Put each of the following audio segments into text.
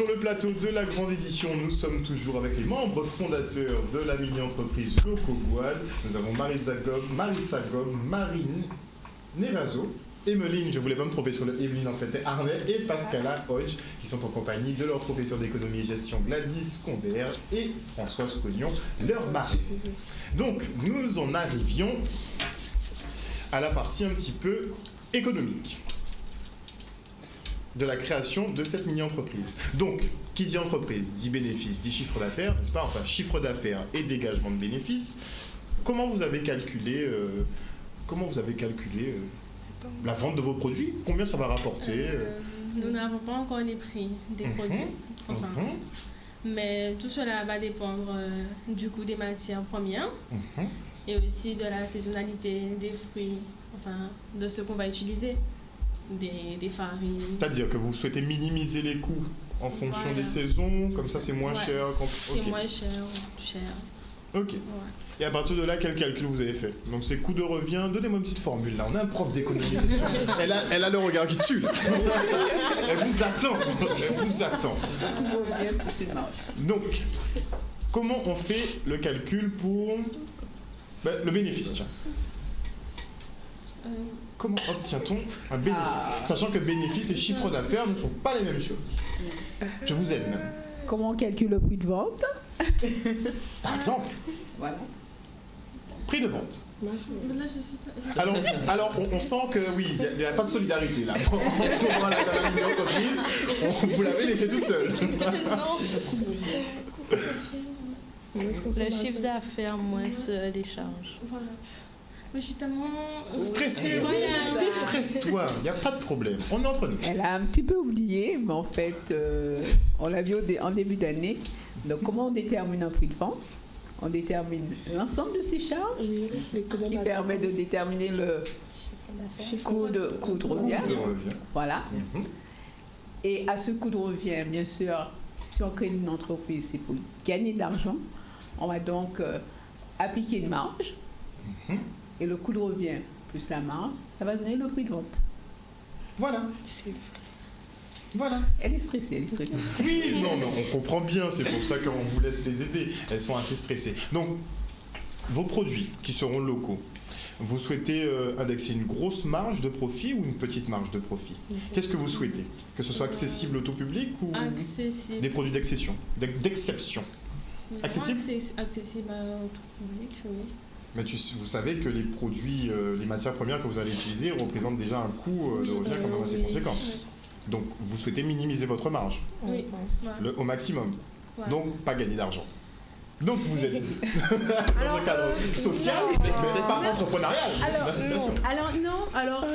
sur le plateau de la grande édition, nous sommes toujours avec les membres fondateurs de la mini-entreprise Loco Guad. Nous avons Marissa Gob, Marine Nerazo, Emeline, je voulais pas me tromper sur le Emeline en fait, Arnais et Pascala Hodge, qui sont en compagnie de leur professeur d'économie et gestion Gladys Condère et Françoise Cognon, leur mari. Donc, nous en arrivions à la partie un petit peu économique de la création de cette mini-entreprise. Donc, qui dit entreprise, dit bénéfice, dit chiffre d'affaires, n'est-ce pas? Enfin, chiffre d'affaires et dégagement de bénéfices. Comment vous avez calculé, la vente de vos produits? Combien ça va rapporter? Nous n'avons pas encore les prix des produits. Enfin, mais tout cela va dépendre du coût des matières premières et aussi de la saisonnalité des fruits, enfin, de ce qu'on va utiliser. Des farines. C'est-à-dire que vous souhaitez minimiser les coûts en fonction des saisons, comme ça c'est moins cher. C'est moins cher. Ok. Ouais. Et à partir de là, quel calcul vous avez fait? Donc c'est coût de revient, donnez-moi une petite formule là, on a un prof d'économie. elle a le regard qui tue là. Elle vous attend. Donc, comment on fait le calcul pour le bénéfice, tiens. Comment obtient-on un bénéfice? Sachant que bénéfice et chiffre d'affaires ne sont pas les mêmes choses. Je vous aide même. Comment on calcule le prix de vente? Par exemple. Voilà. Prix de vente. Alors on sent que oui, il n'y a pas de solidarité là. En ce moment-là, dans la mini-entreprise, vous l'avez laissée toute seule. Le chiffre d'affaires moins les charges. Voilà. Mais je suis tellement stressée. Déstresse-toi, il n'y a pas de problème. On est entre nous. Elle a un petit peu oublié, mais en fait, on l'a vu en début d'année. Donc, comment on détermine un prix de vente? On détermine l'ensemble de ces charges qui permet de déterminer le coût de revient. Voilà. Et à ce coût de revient, bien sûr, si on crée une entreprise, c'est pour gagner de l'argent. On va donc appliquer une marge. Et le coût de revient plus la marge, ça va donner le prix de vente. Voilà. Elle est stressée. Oui, non, mais on comprend bien, c'est pour ça qu'on vous laisse les aider. Elles sont assez stressées. Donc, vos produits qui seront locaux, vous souhaitez indexer une grosse marge de profit ou une petite marge de profit? Qu'est-ce que vous souhaitez? Que ce soit accessible au tout public ou des produits d'exception? Accessible? Accessible au tout public, oui. Mais vous savez que les produits, les matières premières que vous allez utiliser représentent déjà un coût de revient quand même assez conséquent. Donc, vous souhaitez minimiser votre marge au maximum. Donc, pas gagner d'argent. Donc, vous êtes dans un cadre social, mais pas entrepreneurial. Alors,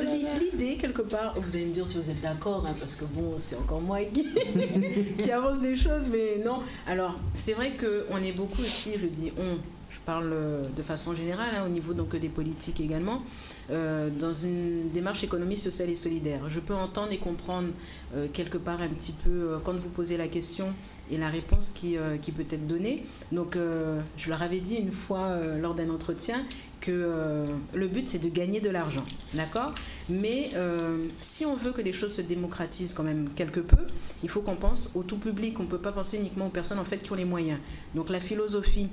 l'idée, quelque part, vous allez me dire si vous êtes d'accord, parce que bon, c'est encore moi qui avance des choses, mais non. Alors, c'est vrai qu'on est beaucoup aussi, je parle de façon générale, au niveau donc des politiques également, dans une démarche économie sociale et solidaire. Je peux entendre et comprendre quelque part un petit peu quand vous posez la question et la réponse qui peut être donnée. Donc, je leur avais dit une fois lors d'un entretien que le but, c'est de gagner de l'argent, d'accord? Mais si on veut que les choses se démocratisent quand même quelque peu, il faut qu'on pense au tout public. On ne peut pas penser uniquement aux personnes en fait, qui ont les moyens. Donc, la philosophie,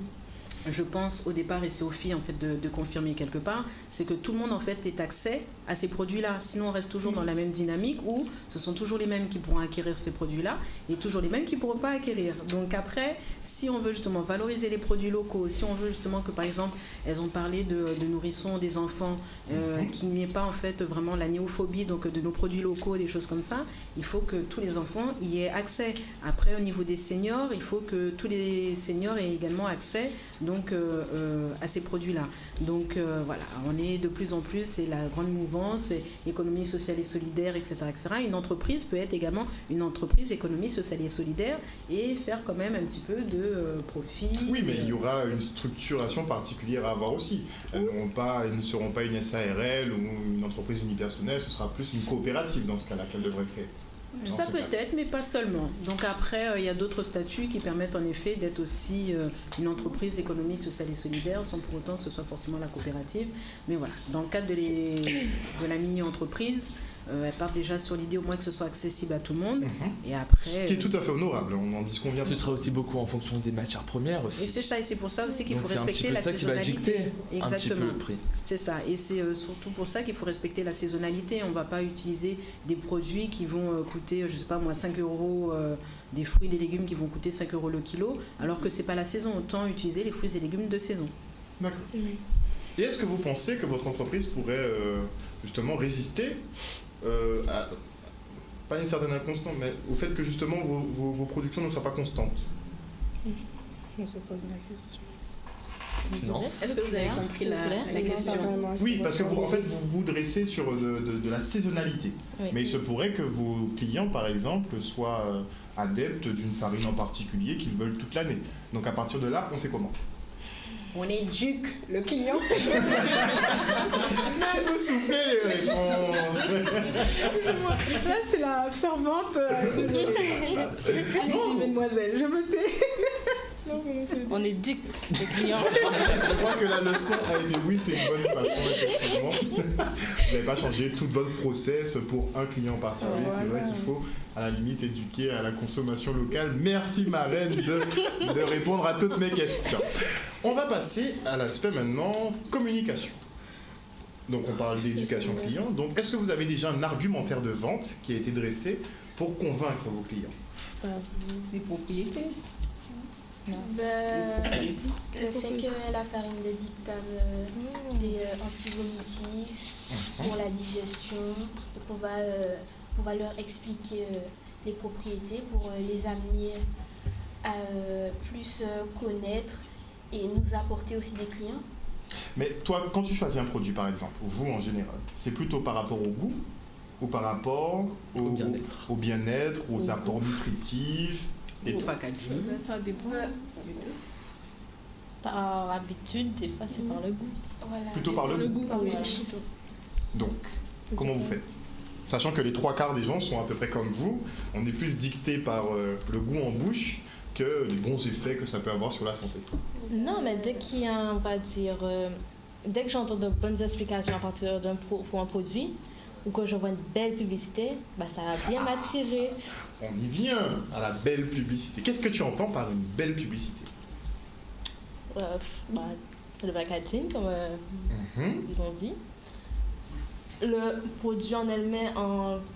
je pense au départ, et c'est aux filles en fait de confirmer quelque part, c'est que tout le monde en fait ait accès à ces produits-là. Sinon, on reste toujours dans la même dynamique où ce sont toujours les mêmes qui pourront acquérir ces produits-là et toujours les mêmes qui ne pourront pas acquérir. Donc après, si on veut justement valoriser les produits locaux, si on veut justement que par exemple, elles ont parlé de nourrissons des enfants, qu'il n'y ait pas en fait vraiment la néophobie donc de nos produits locaux, des choses comme ça, il faut que tous les enfants y aient accès. Après, au niveau des seniors, il faut que tous les seniors aient également accès donc à ces produits-là. Donc voilà, on est de plus en plus, c'est la grande mouvance, économie sociale et solidaire, etc., etc. Une entreprise peut être également une entreprise économie sociale et solidaire et faire quand même un petit peu de profit. Oui, mais il y aura une structuration particulière à avoir aussi. Elles ne seront pas une SARL ou une entreprise unipersonnelle, ce sera plus une coopérative dans ce cas-là qu'elle devrait créer. Ça peut être, mais pas seulement. Donc après, il y a d'autres statuts qui permettent en effet d'être aussi une entreprise économie sociale et solidaire, sans pour autant que ce soit forcément la coopérative. Mais voilà, dans le cadre de la mini-entreprise, elles partent déjà sur l'idée au moins que ce soit accessible à tout le monde. Et Ce après, qui est tout à fait honorable, on en dit ce qu'on vient. Ce sera aussi beaucoup en fonction des matières premières aussi. et c'est ça, et c'est pour ça aussi qu'il Donc faut c'est un respecter petit peu la ça qui va saisonnalité. dicter un petit peu le prix. C'est ça, et c'est surtout pour ça qu'il faut respecter la saisonnalité. On ne va pas utiliser des produits qui vont coûter, je sais pas moi, 5 euros, des fruits et des légumes qui vont coûter 5 euros le kilo, alors que c'est pas la saison. Autant utiliser les fruits et légumes de saison. D'accord. Et est-ce que vous pensez que votre entreprise pourrait justement résister à, pas une certaine inconstance, mais au fait que justement vos productions ne soient pas constantes? On se pose la question. Non. Est-ce que vous avez compris la question? Oui, parce que vous, en fait, vous dressez sur de la saisonnalité. Oui. Mais il se pourrait que vos clients, par exemple, soient adeptes d'une farine en particulier qu'ils veulent toute l'année. Donc à partir de là, on fait comment? On éduque le client. Mais vous soufflez les réponses. Excusez-moi, là c'est la fervente. Désolée. Allez-y, mesdemoiselles, je me tais. On éduque les clients. Je crois que la leçon a été oui, c'est une bonne façon, effectivement. Vous n'avez pas changé tout votre process pour un client particulier. Voilà. C'est vrai qu'il faut, à la limite, éduquer à la consommation locale. Merci, Marraine, de répondre à toutes mes questions. On va passer à l'aspect maintenant communication. Donc, on parle d'éducation client. Donc, est-ce que vous avez déjà un argumentaire de vente qui a été dressé pour convaincre vos clients? Des propriétés. Le fait que la farine de dictame, c'est anti-vomitif pour la digestion. Donc on va leur expliquer les propriétés pour les amener à plus connaître et nous apporter aussi des clients. Mais toi, quand tu choisis un produit, par exemple, ou vous en général, c'est plutôt par rapport au goût ou par rapport au bien-être, aux apports nutritifs et Au tout? packaging. Ça dépend. Par habitude, des fois, c'est par le goût. Voilà. Plutôt par le goût. Oui. Voilà. Donc, comment vous faites? Sachant que les 3/4 des gens sont à peu près comme vous, on est plus dicté par le goût en bouche que les bons effets que ça peut avoir sur la santé. Non, mais dès qu'il y a, on va dire, dès que j'entends de bonnes explications à partir pour un produit, ou que je vois une belle publicité, bah, ça va bien m'attirer. On y vient à la belle publicité. Qu'est-ce que tu entends par une belle publicité? Le packaging, comme ils ont dit. Le produit en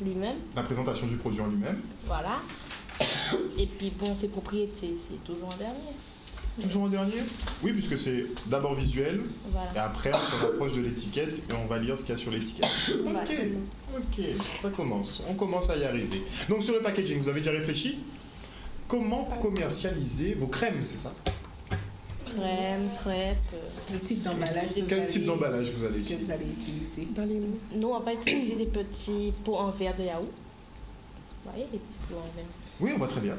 lui-même, La présentation du produit en lui-même. voilà. Et puis, bon, ses propriétés, c'est toujours en dernier. Toujours en dernier? Oui, puisque c'est d'abord visuel, Voilà. et après on se rapproche de l'étiquette et on va lire ce qu'il y a sur l'étiquette. Ok, on commence à y arriver. Donc sur le packaging, vous avez déjà réfléchi? Comment commercialiser vos crèmes, c'est ça? Crème, crêpes. Le type d'emballage. Quel type d'emballage vous allez que utiliser? vous allez utiliser? Nous, on va utiliser des petits pots en verre de yaourt. Vous voyez, les petits pots en verre. Oui, on voit très bien.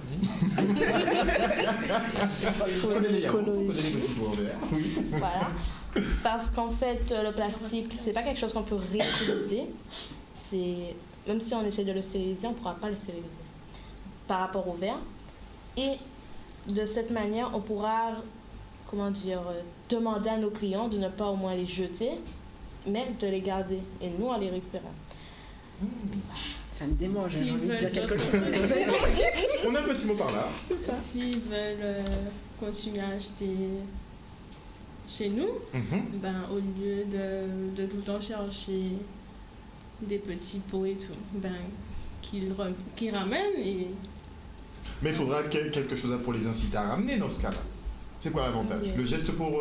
Prenez les yaourts, prenez les petits pots en verre. Oui. Voilà. Parce qu'en fait, le plastique, c'est pas quelque chose qu'on peut réutiliser. Même si on essaie de le stériliser, on ne pourra pas le stériliser par rapport au verre. Et de cette manière, on pourra, demander à nos clients de ne pas au moins les jeter, mais de les garder. Et nous, on les récupère. Ça me démange, j'ai S'ils envie de dire veulent quelque chose. On a un petit mot par là. S'ils veulent continuer à acheter chez nous, au lieu de tout le temps chercher des petits pots et tout, qu'ils ramènent et... Mais il faudra quelque chose pour les inciter à ramener dans ce cas-là. C'est quoi l'avantage? Le geste pour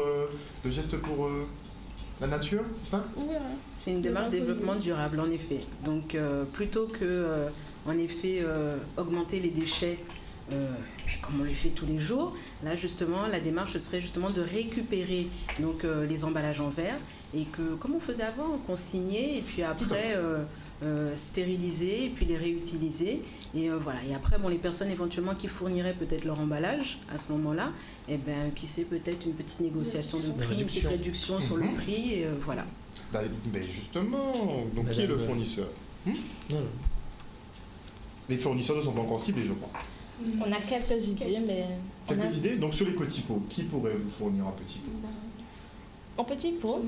la nature, c'est ça? Ouais. C'est une démarche de développement durable, en effet. Donc, plutôt que, en effet, augmenter les déchets comme on le fait tous les jours, là, justement, la démarche serait justement de récupérer donc, les emballages en verre et que, comme on faisait avant, consigner et puis après stériliser et puis les réutiliser. Et voilà. Et après, les personnes éventuellement qui fourniraient peut-être leur emballage à ce moment-là, qui sait, peut-être une petite négociation de prix, une petite réduction sur le prix, et voilà. Ben justement, donc qui est le fournisseur? Non. Les fournisseurs ne sont pas encore ciblés, je crois. On a quelques idées, mais... Quelques idées? Donc sur les petits pots, qui pourrait vous fournir un petit pot? En petit pot,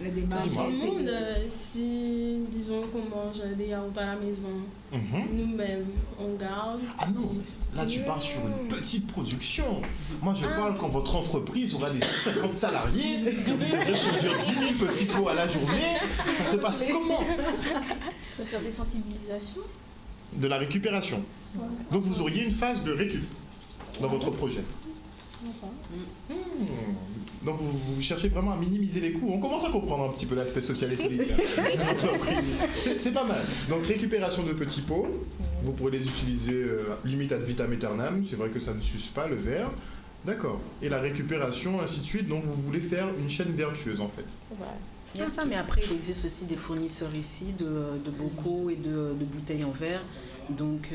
La démarche Tout a le été- monde, si, disons qu'on mange des yaourts à la maison, nous-mêmes, on garde. Ah non, là tu parles sur une petite production. Moi je parle quand votre entreprise aura des 50 salariés, que vous devrez produire 10 000 petits pots à la journée. Ça se passe comment? On peut faire des sensibilisations. De la récupération. Donc vous auriez une phase de récup dans votre projet. Donc vous cherchez vraiment à minimiser les coûts. On commence à comprendre un petit peu l'aspect social et solidaire de l'entreprise. C'est pas mal. Donc récupération de petits pots, vous pourrez les utiliser limite ad vitam aeternam. C'est vrai que ça ne suce pas le verre. D'accord. Et la récupération, ainsi de suite. Donc vous voulez faire une chaîne vertueuse en fait. Voilà. Il y a ça, mais après, il existe aussi des fournisseurs ici de bocaux et de bouteilles en verre. Donc,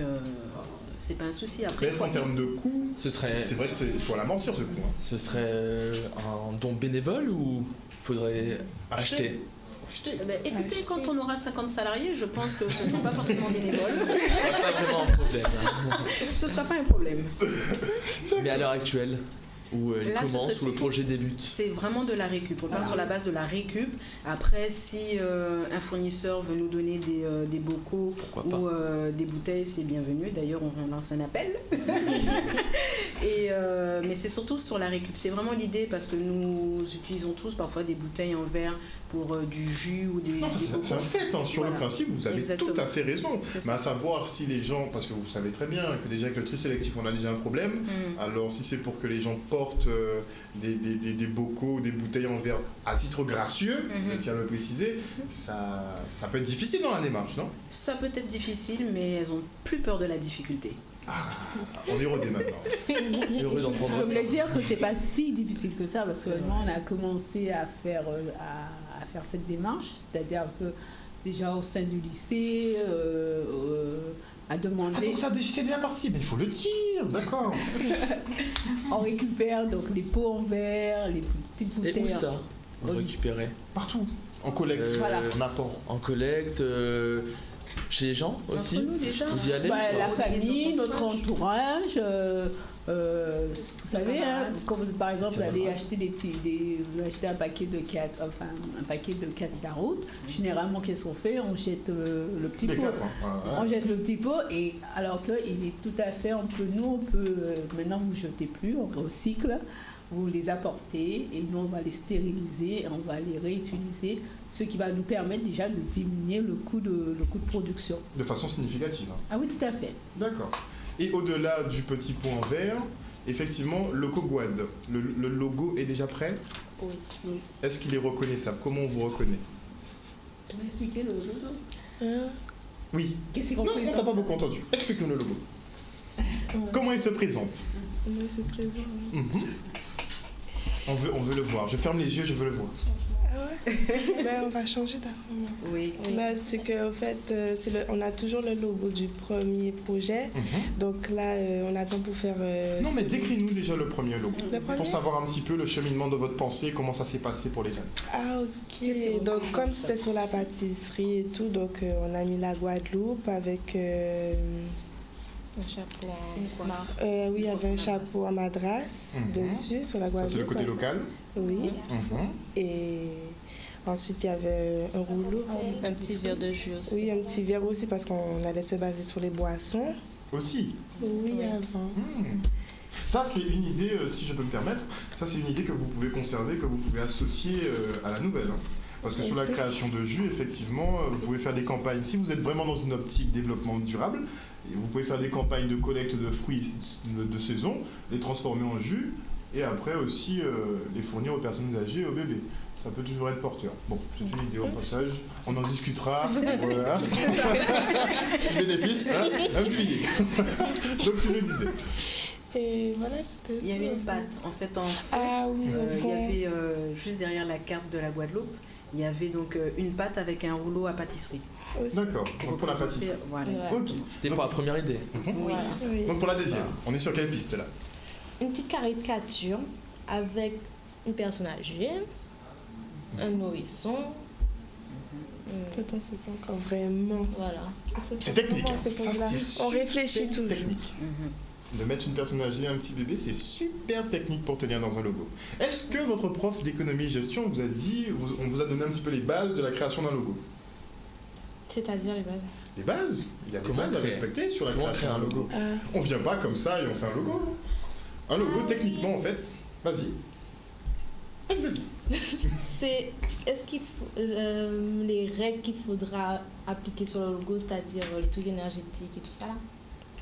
c'est pas un souci. Après, Mais est-ce en termes de coût, Ce serait, c'est vrai qu'il faut l'amortir ce coût. Hein. ce serait un don bénévole ou faudrait acheter? Écoutez, quand on aura 50 salariés, je pense que ce ne sera pas forcément bénévole. C'est pas vraiment un problème. Hein. Ce ne sera pas un problème. Mais à l'heure actuelle, où elle Là, ce serait commence, où le surtout- projet débute. C'est vraiment de la récup. On part sur la base de la récup. Après, si un fournisseur veut nous donner des bocaux Pourquoi pas? ou des bouteilles, c'est bienvenu. D'ailleurs, on lance un appel. Mais c'est surtout sur la récup. C'est vraiment l'idée parce que nous utilisons tous parfois des bouteilles en verre pour du jus ou des Non, ça, c'est un fait, hein. Sur Voilà. le principe, vous avez Exactement. tout à fait raison. C'est Mais ça. à savoir si les gens, parce que vous savez très bien que déjà avec le tri sélectif, on a déjà un problème. Alors si c'est pour que les gens portent des bocaux, des bouteilles en verre à titre gracieux, je tiens à le préciser, ça peut être difficile dans la démarche, non? Ça peut être difficile, mais elles ont plus peur de la difficulté. On est rodé maintenant. Heureux d'entendre Je ça. voulais dire que c'est pas si difficile que ça parce que nous on a commencé à faire cette démarche, c'est-à-dire un peu déjà au sein du lycée, à Ah, demander. donc ça c'est déjà parti, mais il faut le dire, d'accord. On récupère donc les pots en verre, les petites Et bouteilles. où ça vous Au lycée. récupérez? Partout, en collecte, Voilà. en apport. En collecte, chez les gens aussi? Entre nous déjà. Vous y allez? Bah, la On organise famille, notre notre entourage. Vous savez, hein, quand vous, par exemple, vous allez acheter vous achetez un paquet de 4 yaourts, généralement, qu'est-ce qu'on fait? On jette le petit Les pot. quatre, hein. Voilà. On jette le petit pot, et alors qu'il est tout à fait, maintenant vous ne jetez plus, on recycle, vous les apportez, et nous on va les stériliser, et on va les réutiliser, ce qui va nous permettre déjà de diminuer le coût de production. De façon significative. Hein. Ah oui, tout à fait. D'accord. Et au-delà du petit pot en verre, effectivement, le Cogoad, le logo est déjà prêt? Oui. Est-ce qu'il est reconnaissable? Comment on vous reconnaît? Tu vas expliquer le logo? Oui. Qu'est-ce qu'on Non, on t'a présente? pas beaucoup entendu. Explique-nous le logo. Comment il se présente? Comment il se présente? Mhm. On veut le voir. Je ferme les yeux, je veux le voir. Ah ouais? Ben, on va changer d'argument. Oui. Ben, c'est qu'en fait, on a toujours le logo du premier projet. Donc là, on attend pour faire... Non, mais décris-nous déjà le premier logo. Le premier? Pour savoir un petit peu le cheminement de votre pensée, comment ça s'est passé pour les jeunes. Ah ok, donc comme c'était sur la pâtisserie et tout, donc on a mis la Guadeloupe avec... Un chapeau en marque. oui, il y avait un chapeau à madras dessus, sur la Ça, Guadeloupe. c'est le côté local. Oui, Mhm. et ensuite il y avait un rouleau. Un petit verre de jus aussi. Oui, un petit verre aussi parce qu'on allait se baser sur les boissons. Aussi. Oui, avant. Hmm. Ça, c'est une idée, si je peux me permettre, ça, c'est une idée que vous pouvez conserver, que vous pouvez associer à la nouvelle. Hein. Parce que sur la création de jus, effectivement, vous pouvez faire des campagnes. Si vous êtes vraiment dans une optique développement durable, et vous pouvez faire des campagnes de collecte de fruits de saison, les transformer en jus, et après aussi les fournir aux personnes âgées et aux bébés. Ça peut toujours être porteur. Bon, c'est une idée au passage. On en discutera. Voilà. Petit bénéfice, hein, un petit billet. Donc tu le disais. Et voilà, c'était... Il y avait une pâte, en fait, en fond. Ah oui, au Il y fond. avait, juste derrière la carte de la Guadeloupe, il y avait donc une pâte avec un rouleau à pâtisserie. D'accord. Donc pour la pâtisserie. Voilà. Ouais. Ok. C'était pour la première idée. Oui, c'est ça. Oui. Donc pour la deuxième, on est sur quelle piste là? Une petite caricature avec une personne âgée, un nourrisson. Pourtant, c'est pas encore vraiment... Voilà. C'est technique, vraiment hein. à ce Ça, point-là. c'est On super réfléchit toujours. technique. de mettre une personne âgée et un petit bébé, c'est super technique pour tenir dans un logo. Est-ce que votre prof d'économie et gestion vous a dit, on vous a donné un petit peu les bases de la création d'un logo? C'est-à-dire les bases. Les bases? Il y a des Comment bases à créer? respecter sur la création d'un logo. Ah. On vient pas comme ça et on fait un logo. Un logo, techniquement, en fait, vas-y. C'est est-ce qu'il faut les règles qu'il faudra appliquer sur le logo, c'est-à-dire les trucs énergétiques et tout ça là?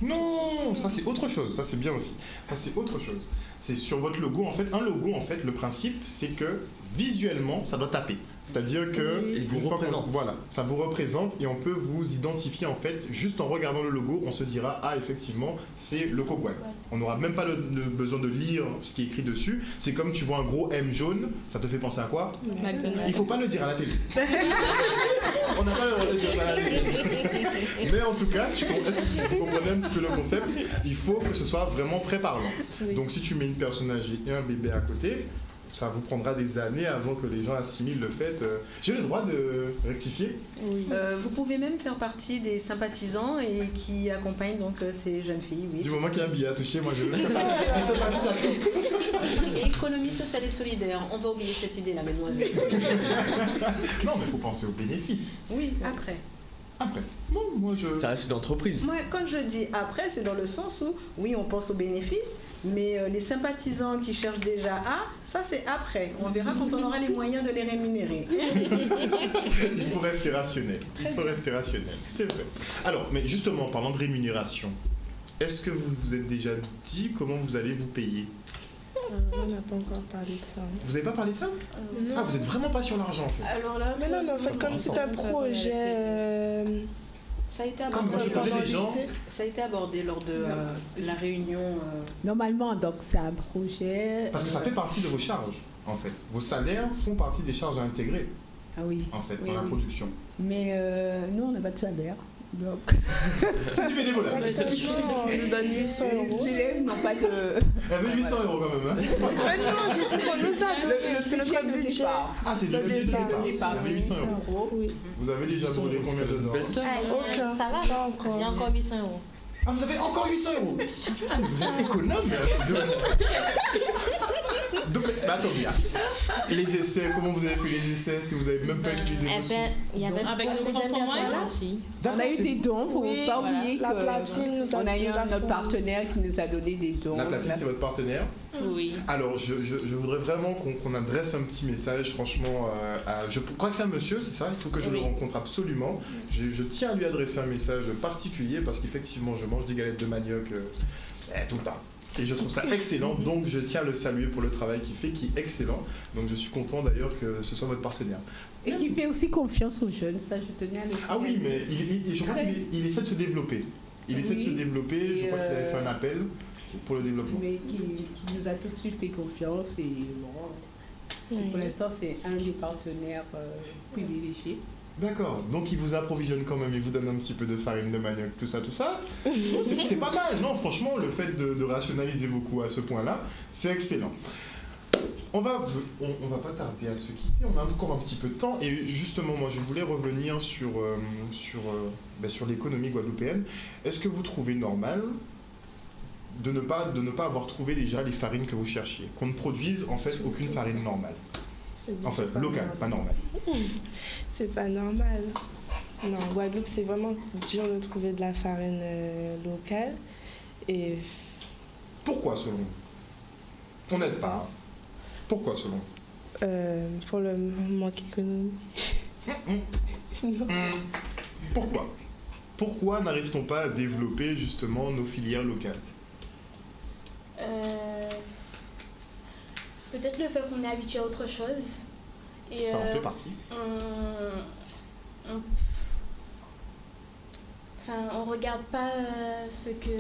Non, ça c'est autre chose, ça c'est bien aussi. Ça c'est autre chose. C'est sur votre logo, en fait, un logo, en fait, le principe, c'est que visuellement, ça doit taper. C'est-à-dire que Il vous une fois représente. voilà, ça vous représente et on peut vous identifier en fait juste en regardant le logo, on se dira ah effectivement c'est le Cocoa. On n'aura même pas le besoin de lire ce qui est écrit dessus. C'est comme tu vois un gros M jaune, ça te fait penser à quoi? McDonald's. Il faut pas le dire à la télé. On n'a pas le droit de dire ça à la télé. Mais en tout cas, vous comprenez un petit peu le concept. Il faut que ce soit vraiment très parlant. Oui. Donc si tu mets une personne âgée et un bébé à côté, ça vous prendra des années avant que les gens assimilent le fait. J'ai le droit de rectifier? Oui. Vous pouvez même faire partie des sympathisants et qui accompagnent donc ces jeunes filles. Oui. Du moment qu'il y a un billet à toucher, moi je veux sympathisation. Et économie sociale et solidaire, on va oublier cette idée là, mesdemoiselles. Non, mais il faut penser aux bénéfices. Oui, après. Après. Bon, moi je. Ça reste une entreprise. Moi, quand je dis après, c'est dans le sens où, oui, on pense aux bénéfices, mais les sympathisants qui cherchent déjà à, ça c'est après. On verra quand on aura les moyens de les rémunérer. Il faut rester rationnel. Il faut rester rationnel. C'est vrai. Alors, mais justement, en parlant de rémunération, est-ce que vous vous êtes déjà dit comment vous allez vous payer? On n'a pas encore parlé de ça. Vous n'avez pas parlé de ça? Ah, vous êtes vraiment pas sur l'argent en fait. Alors là, Mais non, mais en fait, comme c'est un projet. Ça a été Comme moi, je abordé, connais des gens. ça a été abordé lors de la réunion. Normalement, donc c'est un projet. Parce que ça fait partie de vos charges, en fait. Vos salaires font partie des charges à intégrer, Ah oui. en fait, Oui, dans la oui. production. Mais nous, on n'a pas de salaire. Donc, C'est du bénévolat. Exactement, on nous donne 800 euros. les élèves n'ont pas de. Elle avait 800 euros quand même. Hein. Mais non, j'ai dit qu'on nous a donné. C'est budget notre de budget. départ. Ah, c'est le budget de départ. départ. Le départ, Vous avez c'est 800 800 euros. euros. Oui. Vous avez déjà brûlé combien dedans? Belle somme. Aucun. Ça va? Pas encore. Il y a encore 800 euros. Ah, vous avez encore 800 euros. Ah, vous êtes économe, mais donc, mais attendez, les essais, comment vous avez fait les essais si vous avez même pas utilisé vos sous? Il y avait Avec nos propres moyens. On a eu des dons, il ne faut Oui, pas voilà. oublier La platine nous a- qu'on a eu nous a notre fourni. partenaire qui nous a donné des dons. La platine, c'est votre partenaire. Oui. Alors, je voudrais vraiment qu'on adresse un petit message, franchement, je crois que c'est un monsieur, c'est ça? Il faut que je le Oui. rencontre absolument. Je tiens à lui adresser un message particulier parce qu'effectivement, je mange des galettes de manioc tout le temps. Et je trouve ça excellent, donc je tiens à le saluer pour le travail qu'il fait, qui est excellent. Donc je suis content d'ailleurs que ce soit votre partenaire. Et qui fait aussi confiance aux jeunes, ça je tenais à le signaler. Ah oui, mais je crois qu'il essaie de se développer. Il essaie de se Oui. développer, je Et, crois qu'il avait fait un appel pour le développement. Mais qui nous a tout de suite fait confiance et bon, pour l'instant c'est un des partenaires privilégiés. D'accord, donc il vous approvisionne quand même, il vous donne un petit peu de farine de manioc, tout ça. C'est pas mal, non, franchement, le fait de rationaliser vos coûts à ce point-là, c'est excellent. On va pas tarder à se quitter, on a encore un petit peu de temps, et justement, moi je voulais revenir sur l'économie guadeloupéenne. Est-ce que vous trouvez normal de ne pas avoir trouvé déjà les farines que vous cherchiez, qu'on ne produise en fait aucune farine normale? En fait, locale, pas normale. C'est pas normal. Non, Guadeloupe, c'est vraiment dur de trouver de la farine locale. Et Pourquoi selon vous? On n'aide pas. Hein. Pourquoi selon vous? pour le manque économique. Pourquoi n'arrive-t-on pas à développer justement nos filières locales? Peut-être le fait qu'on est habitué à autre chose. Et Ça en fait partie. on regarde pas ce que...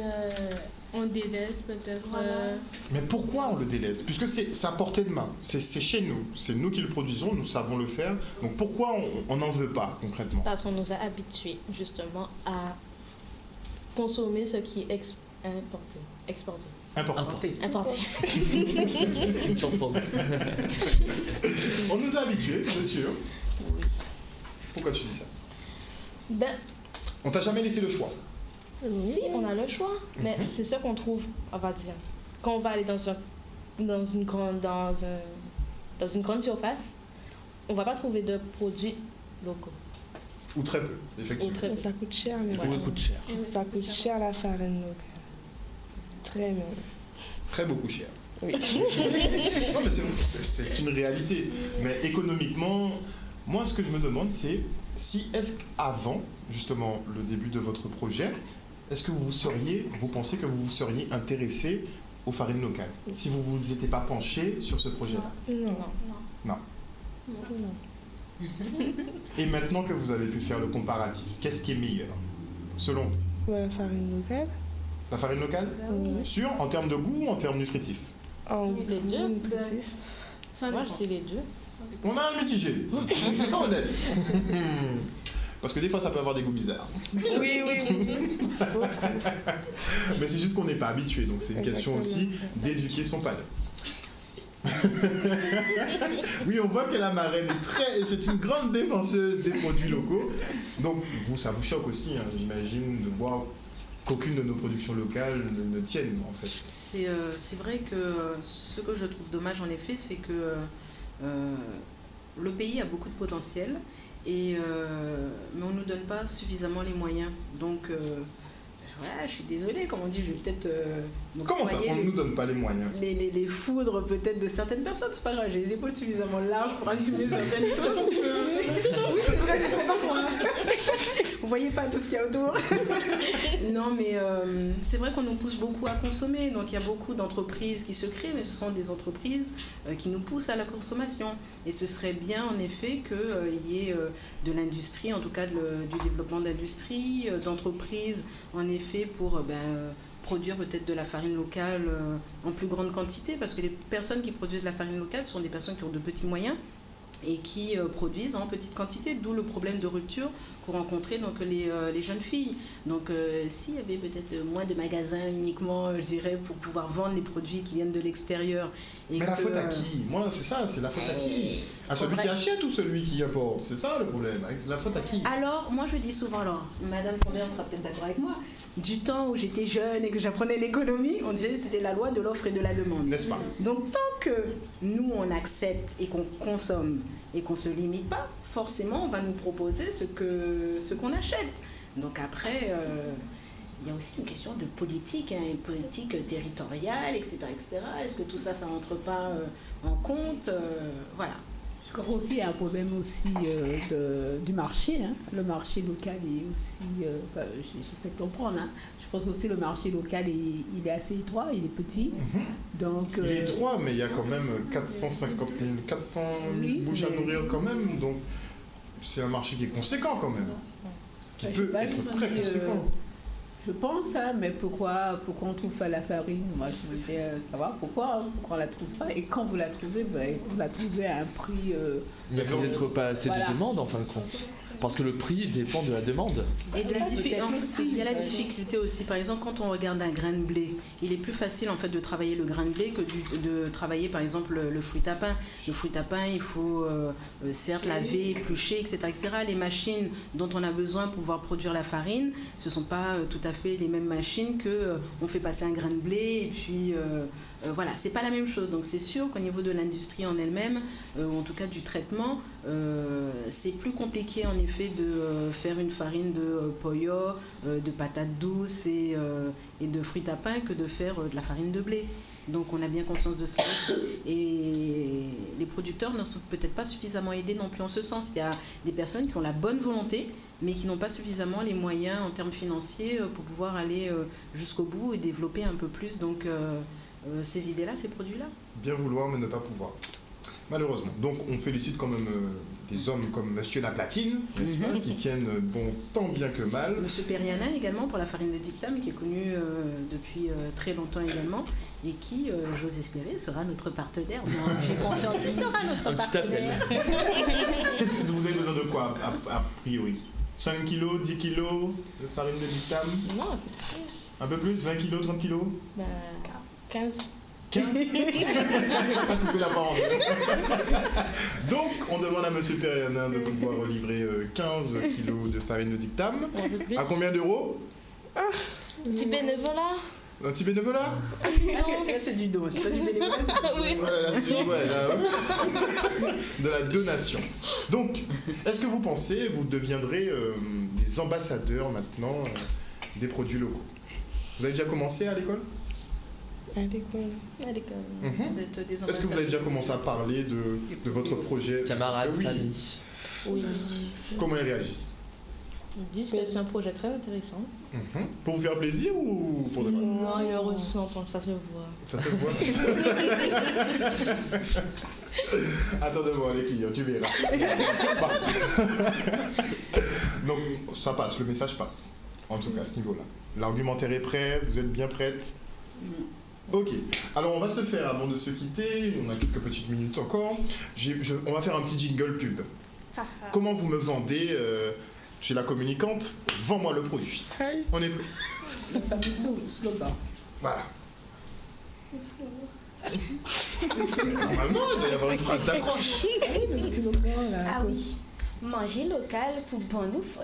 On délaisse peut-être. Voilà. Mais pourquoi on le délaisse? Puisque c'est à portée de main, c'est chez nous, c'est nous qui le produisons, nous savons le faire. Donc pourquoi on n'en veut pas concrètement? Parce qu'on nous a habitués justement à consommer ce qui est exporté. Important. Importé. Une chanson. On nous a habitués, monsieur. Oui. Pourquoi tu dis ça? Ben, On t'a jamais laissé le choix. Si, on a le choix. Mais c'est ça qu'on trouve, on va dire. Quand on va aller dans une grande surface, on va pas trouver de produits locaux. Ou très peu, effectivement. Ça coûte cher, mais Ça coûte cher. ça coûte cher la farine locale. Très même. Très beaucoup cher. Oui. Non, mais c'est une réalité. Mais économiquement, moi, ce que je me demande, c'est si est-ce qu'avant, justement, le début de votre projet, est-ce que vous pensez que vous vous seriez intéressé aux farines locales, si vous ne vous étiez pas penché sur ce projet-là? Non. Non. Non. Et maintenant que vous avez pu faire le comparatif, qu'est-ce qui est meilleur, selon vous? Ouais, la farine locale. La farine locale? Oui. Sûr, en termes de goût ou en termes nutritifs? En Les deux. nutritif. Ça Moi, dépend. je dis les deux. On a un mitigé, sois honnête. Parce que des fois, ça peut avoir des goûts bizarres. Oui. Mais c'est juste qu'on n'est pas habitué, donc c'est une question aussi d'éduquer son palais. Oui, on voit que la marraine c'est une grande défenseuse des produits locaux. Donc, vous, ça vous choque aussi, hein, j'imagine, de voir qu'aucune de nos productions locales ne tiennent, en fait. C'est vrai que ce que je trouve dommage, en effet, c'est que le pays a beaucoup de potentiel, mais on ne nous donne pas suffisamment les moyens. Donc, je suis désolée, comme on dit, je vais peut-être... Comment ça, on ne nous donne pas les moyens? Les foudres peut-être de certaines personnes, c'est pas grave, j'ai les épaules suffisamment larges pour assumer certaines choses. Oui, c'est vrai, mais pourtant pour moi. Vous voyez pas tout ce qu'il y a autour. Non, mais c'est vrai qu'on nous pousse beaucoup à consommer, donc il y a beaucoup d'entreprises qui se créent, mais ce sont des entreprises qui nous poussent à la consommation. Et ce serait bien en effet qu'il y ait de l'industrie, en tout cas du développement d'industrie, d'entreprises en effet pour... produire peut-être de la farine locale en plus grande quantité, parce que les personnes qui produisent de la farine locale sont des personnes qui ont de petits moyens et qui produisent en petite quantité, d'où le problème de rupture qu'ont rencontré donc, les jeunes filles. Donc s'il y avait peut-être moins de magasins uniquement, je dirais, pour pouvoir vendre les produits qui viennent de l'extérieur. Mais la faute à qui? Moi, c'est ça, c'est la faute à qui? À celui qui achète ou celui qui apporte? C'est ça le problème. La faute à qui? Alors, moi je dis souvent, Madame Condé sera peut-être d'accord avec moi, du temps où j'étais jeune et que j'apprenais l'économie, on disait que c'était la loi de l'offre et de la demande. N'est-ce pas? Donc tant que nous on accepte et qu'on consomme et qu'on ne se limite pas, forcément on va nous proposer ce qu'on achète. Donc après, il y a aussi une question de politique, une politique territoriale, etc. Est-ce que tout ça, ça rentre pas en compte? Voilà. Je crois aussi qu'il y a un problème aussi du marché. Hein. Le marché local est aussi... j'essaie de comprendre. Hein. Je pense aussi que le marché local, il est assez étroit, il est petit. Donc, il est étroit, mais il y a quand même 400 000 bouches à nourrir quand même. Donc, c'est un marché qui est conséquent quand même. Qui peut être très conséquent. Je pense, hein, mais pourquoi on ne trouve pas la farine? Moi, je veux bien savoir pourquoi on ne la trouve pas. Et quand vous la trouvez, vous la trouvez à un prix... Il n'y a peut-être pas assez de demande en fin de compte. Parce que le prix dépend de la demande. Et de il y a la difficulté aussi. Par exemple, quand on regarde un grain de blé, il est plus facile en fait de travailler le grain de blé que de travailler par exemple le fruit à pain. Le fruit à pain, il faut certes laver, éplucher, etc., etc. Les machines dont on a besoin pour pouvoir produire la farine, ce ne sont pas tout à fait les mêmes machines que on fait passer un grain de blé et puis... voilà, c'est pas la même chose. Donc c'est sûr qu'au niveau de l'industrie en elle-même, ou en tout cas du traitement, c'est plus compliqué en effet de faire une farine de poyo, de patates douces et de fruits à pain que de faire de la farine de blé. Donc on a bien conscience de ça aussi. Et les producteurs ne sont peut-être pas suffisamment aidés non plus en ce sens. Il y a des personnes qui ont la bonne volonté, mais qui n'ont pas suffisamment les moyens en termes financiers pour pouvoir aller jusqu'au bout et développer un peu plus donc, ces idées-là, ces produits-là. Bien vouloir, mais ne pas pouvoir. Malheureusement. Donc on félicite quand même des hommes comme Monsieur Laplatine, n'est-ce pas, qui tiennent bon tant bien que mal. Monsieur Periana également pour la farine de dictam, qui est connu depuis très longtemps également, et qui, j'ose espérer, sera notre partenaire. Moi, j'ai confiance, il sera notre partenaire. Qu'est-ce que vous avez besoin de quoi, a priori? 5 kilos, 10 kilos de farine de dictam? Non, un peu plus. Un peu plus? 20 kilos, 30 kilos? 15. 15? Pas couper la parole. Donc, on demande à Monsieur Periana de pouvoir livrer 15 kilos de farine de dictam. À combien d'euros? Petit bénévolat. Un petit bénévolat? Là, c'est du don, c'est pas du bénévolat, c'est du don. Oui. De la donation. Donc, est-ce que vous pensez vous deviendrez des ambassadeurs maintenant des produits locaux? Vous avez déjà commencé à l'école? À l'école. À l'école. D'être des Est-ce que vous avez déjà commencé à parler de votre projet? Camarades, Parce que oui. famille. Oui. Comment ils réagissent? Ils disent que c'est un projet très intéressant. Pour vous faire plaisir ou pour de vrai? Non, ils le ressentent, ça se voit. Ça se voit. Attends de voir les clients, tu verras. Donc ça passe, le message passe. En tout cas à ce niveau-là. L'argumentaire est prêt, vous êtes bien prête? Ok, alors on va se faire, avant de se quitter, on a quelques petites minutes encore, on va faire un petit jingle pub. Comment vous me vendez je suis la communicante, vends-moi le produit. On est prêt. Le fameux slogan. Voilà. Normalement, il doit y avoir une phrase d'accroche. Le slogan, là. Ah oui. Manger local pour bon nous fos.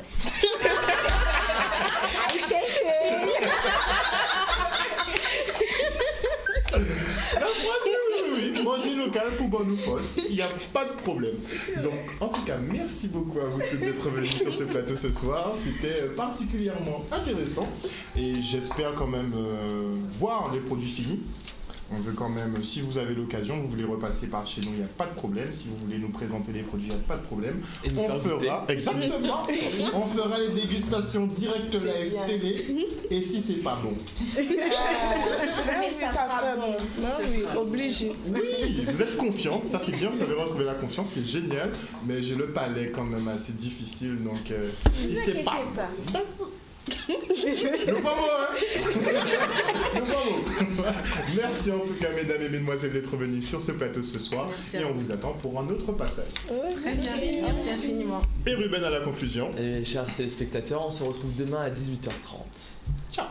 La phrase, oui, manger local pour bon nous fos, il n'y a pas de problème. Donc, en tout cas, merci beaucoup à vous tous d'être venus sur ce plateau ce soir. C'était particulièrement intéressant et j'espère quand même voir les produits finis. On veut quand même, si vous avez l'occasion, vous voulez repasser par chez nous, il n'y a pas de problème. Si vous voulez nous présenter les produits, il n'y a pas de problème. Et nous On faire fera, goûter. exactement, on fera les dégustations direct live bien. télé. Et si c'est pas bon, Mais ça sera bon. Non, Ce oui, sera obligé. oui, vous êtes confiante, ça c'est bien, vous avez retrouvé la confiance, c'est génial. Mais j'ai le palais quand même assez difficile, donc si Ne vous c'est inquiétez pas pas. nous pas mots, hein. Nous pas mots. Merci en tout cas, mesdames et mesdemoiselles, d'être venus sur ce plateau ce soir. Merci Et à on vous attend pour un autre passage. Très bien, merci infiniment. Et Ruben à la conclusion. Et chers téléspectateurs, on se retrouve demain à 18h30. Ciao.